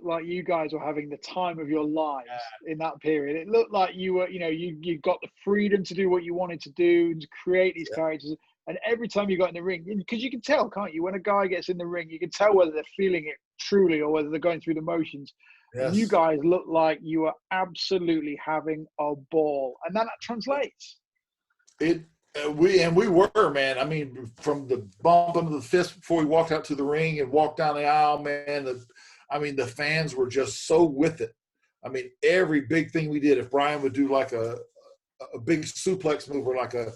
like you guys were having the time of your lives in that period. It looked like you were, you got the freedom to do what you wanted to do, to create these characters. And every time you got in the ring, because you can tell, can't you? When a guy gets in the ring, you can tell whether they're feeling it truly or whether they're going through the motions. Yes. You guys look like you are absolutely having a ball, and that translates. We were, man. I mean, from the bump into the fist before we walked out to the ring and walked down the aisle, man. The fans were just so with it. I mean, every big thing we did, if Bryan would do like a big suplex move or like a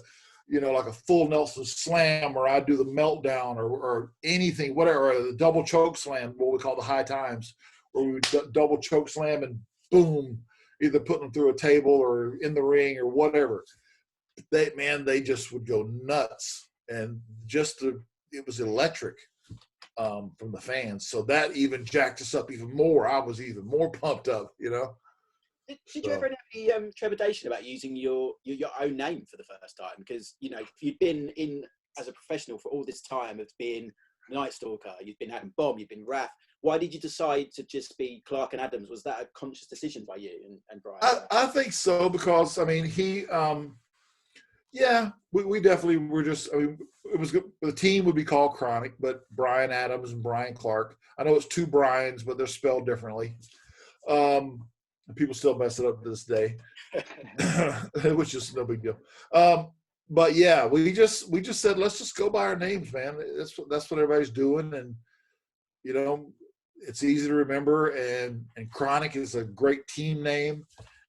full Nelson slam, or I'd do the meltdown or anything, whatever, or the double choke slam, what we call the high times, where we would double choke slam and boom, either putting them through a table or in the ring or whatever. They just would go nuts, and it was electric from the fans. So that even jacked us up even more. I was even more pumped up, Did you ever have any trepidation about using your own name for the first time? Because, if you'd been in as a professional for all this time of being Night Stalker, you've been Adam Bomb, you've been Raph, why did you decide to just be Clark and Adams? Was that a conscious decision by you and Bryan? I think so, because, I mean, we definitely were just, it was good. The team would be called Chronic, but Bryan Adams and Bryan Clark. I know it's 2 Bryans, but they're spelled differently. People still mess it up to this day, which is no big deal. But yeah, we just said, let's just go by our names, man. That's what everybody's doing. And, it's easy to remember, and Chronic is a great team name.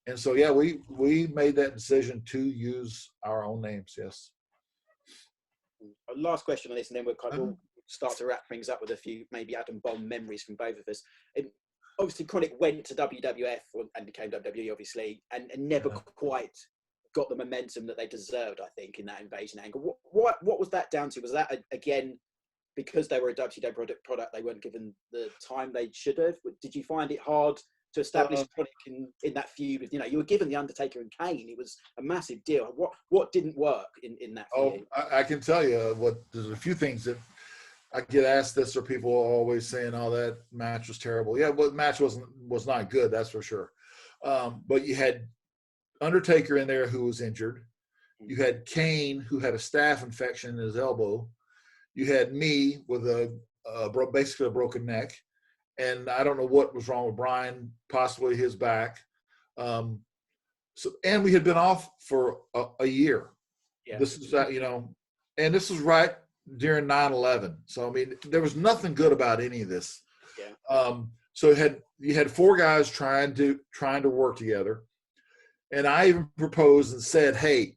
And so, yeah, we made that decision to use our own names. Yes. Last question on this, and then we'll start to wrap things up with a few maybe Adam Bomb memories from both of us. Obviously, Chronic went to WWF and became WWE, obviously, and never quite got the momentum that they deserved, I think, in that invasion angle. What was that down to? Was that, again, because they were a WCW product, they weren't given the time they should have? Did you find it hard to establish Chronic in that feud with, you were given The Undertaker and Kane? It was a massive deal. What didn't work in that feud? I can tell you there's a few things that I get asked this, or people are always saying, "Oh, that match was terrible." Yeah, well, the match was not good, that's for sure. But you had Undertaker in there who was injured. You had Kane who had a staph infection in his elbow. You had me with basically a broken neck, and I don't know what was wrong with Bryan, possibly his back. And we had been off for a year. Yeah. This is and this was right during 9/11. So, I mean, there was nothing good about any of this. Yeah. So you had 4 guys trying to work together. And I even proposed and said, hey,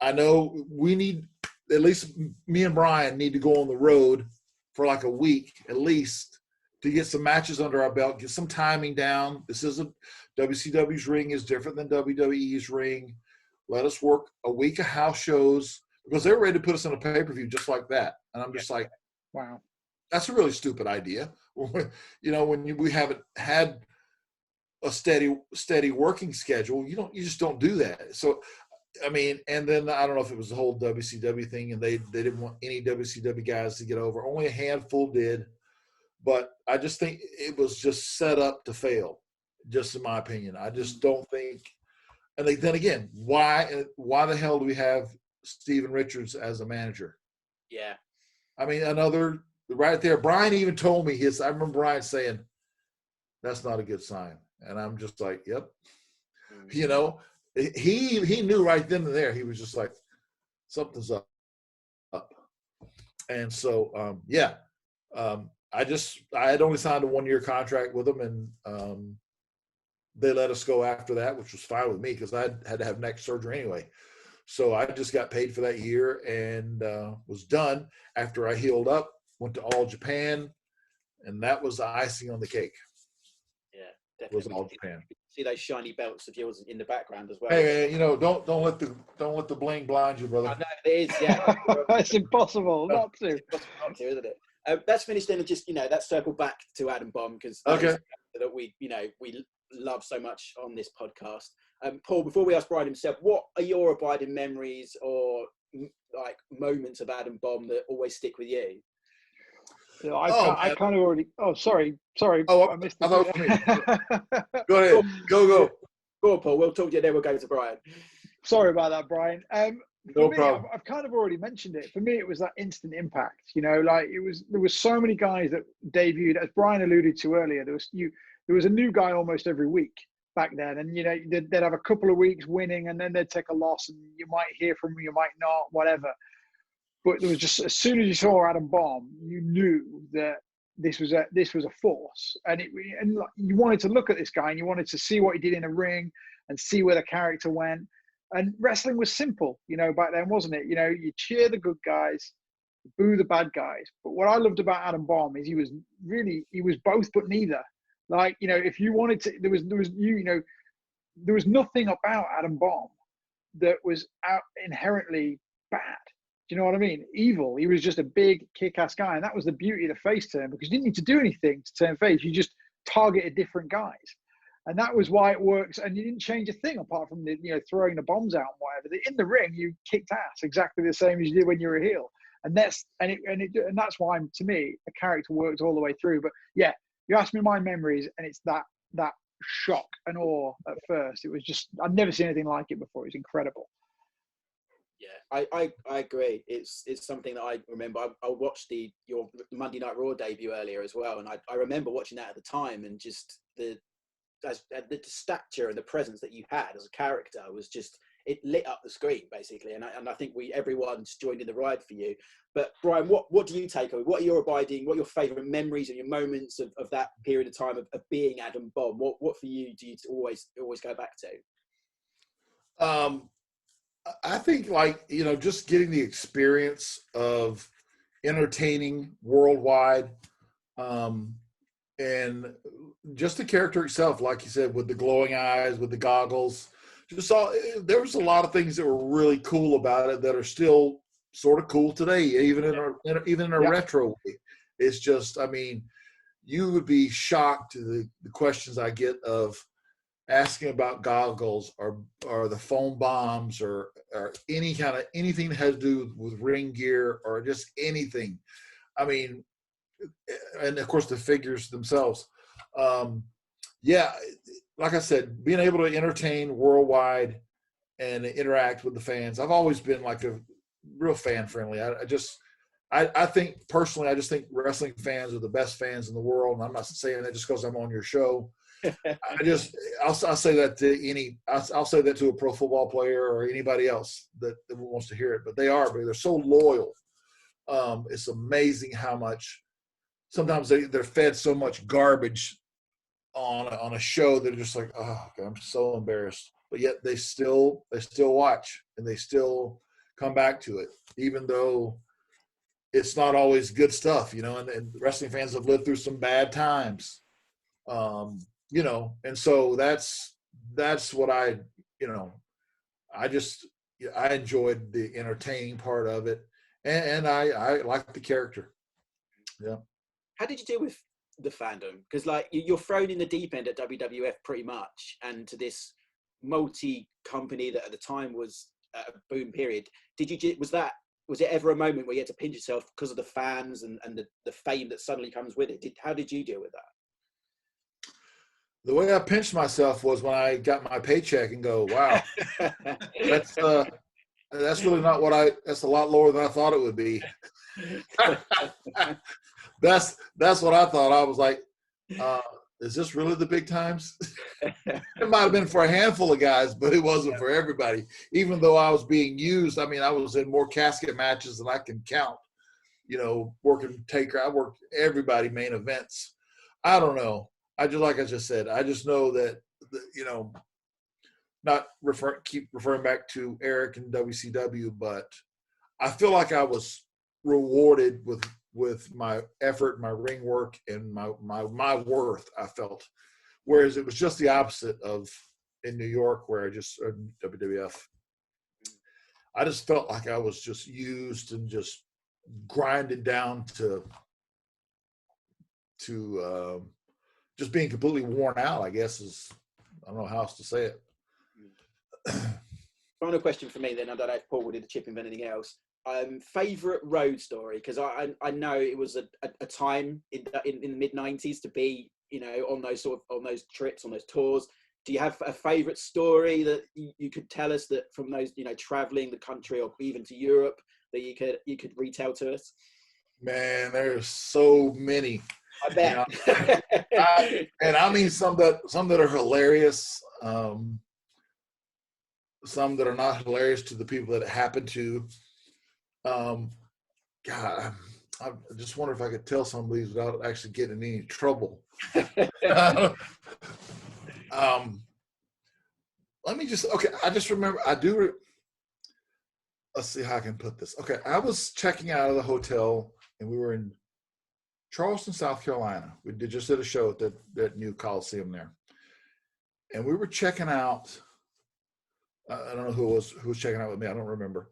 I know we need, at least me and Bryan need to go on the road for like a week at least to get some matches under our belt, get some timing down. This isn't, WCW's ring is different than WWE's ring. Let us work a week of house shows, because they were ready to put us in a pay-per-view just like that. And I'm just like, wow, that's a really stupid idea. When we haven't had a steady working schedule, you just don't do that. So, I mean, and then I don't know if it was the whole WCW thing, and they didn't want any WCW guys to get over. Only a handful did. But I just think it was just set up to fail, just in my opinion. I just don't think. And then again, why the hell do we have Steven Richards as a manager? Yeah. I mean, another right there. Bryan even told me I remember Bryan saying, "That's not a good sign," and I'm just like, "Yep." You know, he knew right then and there. He was just like, "Something's up." And so, I had only signed a 1-year contract with them, and they let us go after that, which was fine with me because I had to have neck surgery anyway. So I just got paid for that year and was done. After I healed up, went to All Japan, and that was the icing on the cake. Yeah, definitely. Was All Japan. See those shiny belts of yours in the background as well. Hey, don't let the bling blind you, brother. I know it is. Yeah, it's impossible not to. It's impossible not to, isn't it? That's finished. Then just let's circle back to Adam Bomb because okay, that we love so much on this podcast. Paul, before we ask Bryan himself, what are your abiding memories or like moments of Adam Bomb that always stick with you? So I kind of already. Oh, sorry. Oh, I missed I thought it. Go ahead. Go. Go on, Paul. We'll talk to you. Then we'll go to Bryan. Sorry about that, Bryan. No me, problem. I've kind of already mentioned it. For me, it was that instant impact. Like there was so many guys that debuted, as Bryan alluded to earlier. There was a new guy almost every week back then, and they'd have a couple of weeks winning, and then they'd take a loss, and you might hear from them, you might not, whatever. But there was just, as soon as you saw Adam Bomb, you knew that this was a force, and you wanted to look at this guy, and you wanted to see what he did in a ring, and see where the character went. And wrestling was simple, back then, wasn't it? You cheer the good guys, boo the bad guys. But what I loved about Adam Bomb is he was both but neither. Like, if you wanted to, there was nothing about Adam Bomb that was inherently bad. Do you know what I mean? Evil. He was just a big kick-ass guy, and that was the beauty of the face turn, because you didn't need to do anything to turn face. You just targeted different guys. And that was why it works. And you didn't change a thing apart from throwing the bombs out and whatever. In the ring, you kicked ass exactly the same as you did when you were a heel. And that's why, to me, the character worked all the way through. But yeah, you asked me my memories, and it's that shock and awe at first. It was just, I'd never seen anything like it before. It was incredible. Yeah, I agree. It's something that I remember. I watched your Monday Night Raw debut earlier as well, and I remember watching that at the time, and just the stature and the presence that you had as a character was just, it lit up the screen basically, and I think everyone's joined in the ride for you. But Bryan, what do you take away? What are your favourite memories and your moments of that period of time of being Adam Bomb? What for you do you always go back to? I think just getting the experience of entertaining worldwide, and just the character itself, like you said, with the glowing eyes, with the goggles, there was a lot of things that were really cool about it that are still sort of cool today, even in a retro way. It's just, you would be shocked to the questions I get of asking about goggles or the foam bombs or anything that has to do with ring gear or just anything. And of course the figures themselves. Like I said, being able to entertain worldwide and interact with the fans. I've always been like a real fan friendly. I think personally, I just think wrestling fans are the best fans in the world. And I'm not saying that just because I'm on your show. I'll say that to I'll say that to a pro football player or anybody else that wants to hear it, but they're so loyal. It's amazing how much sometimes they're fed so much garbage on a show that are just like, oh God, I'm so embarrassed, but yet they still watch and they still come back to it, even though it's not always good stuff, and wrestling fans have lived through some bad times. And so that's what I enjoyed the entertaining part of it, and I like the character. Yeah. How did you deal with the fandom? Because you're thrown in the deep end at WWF pretty much, and to this multi-company that at the time was at a boom period. Was it ever a moment where you had to pinch yourself because of the fans and the fame that suddenly comes with it? How did you deal with that? The way I pinched myself was when I got my paycheck and go, wow, That's really not that's a lot lower than I thought it would be. That's what I thought. I was like, is this really the big times? It might have been for a handful of guys, but it wasn't for everybody. Even though I was being used, I mean, I was in more casket matches than I can count. You know, working Taker, I worked everybody main events. I don't know. Like I just said, I just know that, you know, keep referring back to Eric and WCW, but I feel like I was rewarded with my effort, my ring work, and my worth, I felt. Whereas it was just the opposite of in New York, where WWF. I just felt like I was just used and just grinded down to just being completely worn out, I guess I don't know how else to say it. Final question for me then. I don't know if Paul would chip in anything else. Favorite road story, because I know it was a time in the mid-90s to be, you know, on those trips, on those tours. Do you have a favorite story that you could tell us, that from those, you know, traveling the country or even to Europe, that you could retell to us? Man, there's so many. I bet. You know, and I mean some that are hilarious, some that are not hilarious to the people that it happened to. God, I just wonder if I could tell some of these without actually getting in any trouble. Let me I just remember, let's see how I can put this. Okay, I was checking out of the hotel, and we were in Charleston, South Carolina. We just did a show at that new Coliseum there. And we were checking out, I don't know who was checking out with me, I don't remember.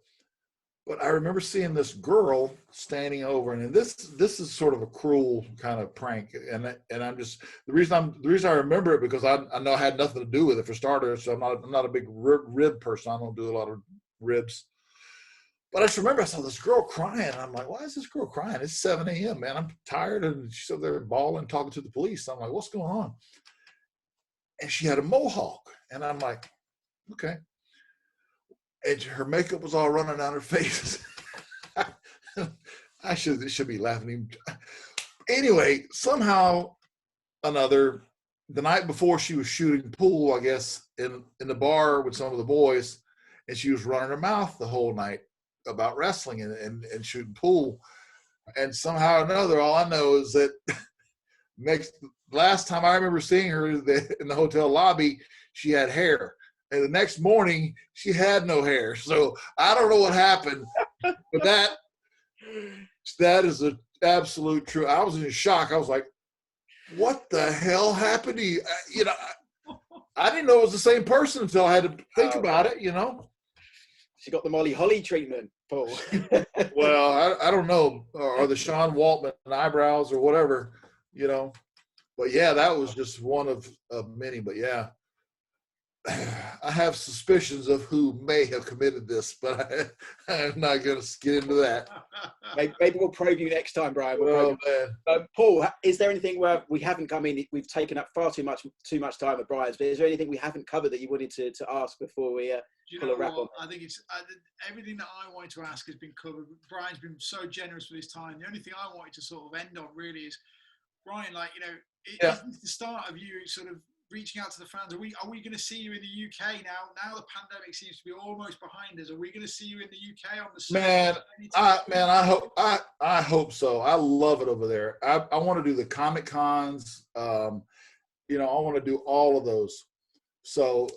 But I remember seeing this girl standing over, and this is sort of a cruel kind of prank, and I'm just the reason I remember it, because I know I had nothing to do with it, for starters. So I'm not a big rib person. I don't do a lot of ribs. But I just remember I saw this girl crying, and I'm like, why is this girl crying? It's 7 a.m., man. I'm tired, and she's up there bawling, talking to the police. I'm like, what's going on? And she had a mohawk, and I'm like, okay. And her makeup was all running down her face. I should be laughing. Anyway, somehow another, the night before, she was shooting pool, I guess, in the bar with some of the boys, and she was running her mouth the whole night about wrestling and shooting pool. And somehow or another, all I know is that last time I remember seeing her in the hotel lobby, she had hair. And the next morning, she had no hair. So I don't know what happened, but that is an absolute true. I was in shock. I was like, what the hell happened to you? You know, I didn't know it was the same person until I had to think about it, you know. She got the Molly Holly treatment, Paul. Well, I don't know, or the Sean Waltman eyebrows or whatever, you know. But yeah, that was just one of many. But yeah, I have suspicions of who may have committed this, but I'm not going to get into that. Maybe we'll probe you next time, Brian. Paul, is there anything where we haven't come in? We've taken up far too much time at Brian's, but is there anything we haven't covered that you wanted to ask before we pull a wrap on? I think it's everything that I wanted to ask has been covered. Brian's been so generous with his time. The only thing I wanted to sort of end on really is, Brian, like, you know, it's the start of you sort of reaching out to the fans. Are we going to see you in the UK now? Now the pandemic seems to be almost behind us. Are we going to see you in the UK on the set? I hope so. I love it over there. I want to do the Comic Cons. You know, I want to do all of those. So,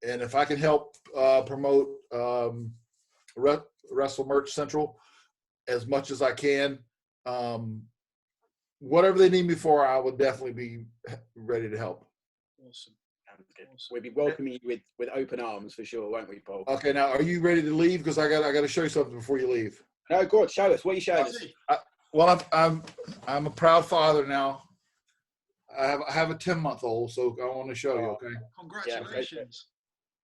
and if I can help promote Wrestle Merch Central as much as I can, whatever they need me for, I would definitely be ready to help. Awesome. We'll be welcoming you with open arms for sure, won't we, Paul? Okay, now are you ready to leave? Because I got to show you something before you leave. No, good. Show us. What are you showing us? Well, I'm a proud father now. I have a 10-month-old, so I want to show you. Okay. Congratulations.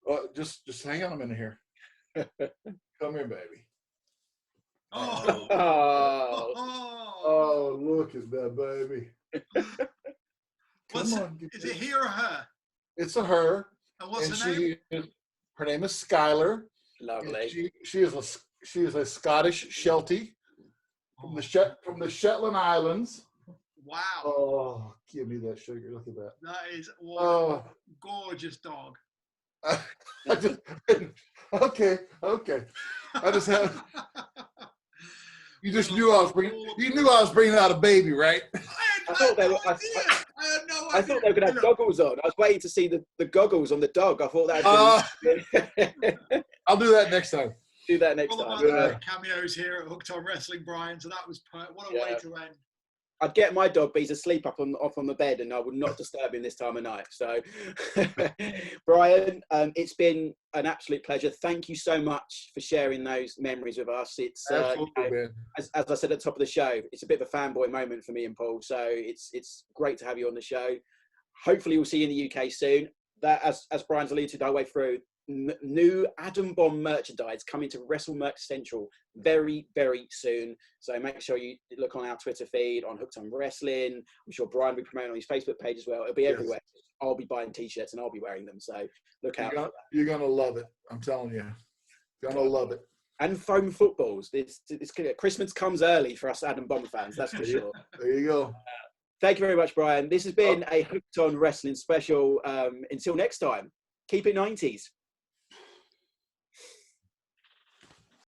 Yeah, just hang on a minute here. Come here, baby. Oh, look at that baby. Is it he or her? It's a her. And what's her name? Her name is Skylar. Lovely. She is a Scottish Sheltie from the Shetland Islands. Wow. Oh, give me that sugar. Look at that. That is a gorgeous dog. I just okay. I just have. You just knew I was bringing. You knew I was bringing out a baby, right? I thought they were. I thought they were going to have goggles on. I was waiting to see the goggles on the dog. I thought that. I'll do that next time. Do that next All time. about the cameos here at Hooked on Wrestling, Bryan. So that was what a way to end. I'd get my dog, but he's asleep off on the bed, and I would not disturb him this time of night. So, Bryan, it's been an absolute pleasure. Thank you so much for sharing those memories with us. It's as I said at the top of the show, it's a bit of a fanboy moment for me and Paul. So it's great to have you on the show. Hopefully, we'll see you in the UK soon. That, as Bryan's alluded to our way through, new Adam Bomb merchandise coming to Wrestle Merch Central very, very soon. So make sure you look on our Twitter feed, on Hooked on Wrestling. I'm sure Bryan will be promoting on his Facebook page as well. It'll be everywhere. I'll be buying t-shirts and I'll be wearing them. So look out. You're going to love it. I'm telling you. You're going to love it. And foam footballs. It's Christmas comes early for us Adam Bomb fans, that's for sure. There you go. Thank you very much, Bryan. This has been a Hooked on Wrestling special. Until next time, keep it 90s.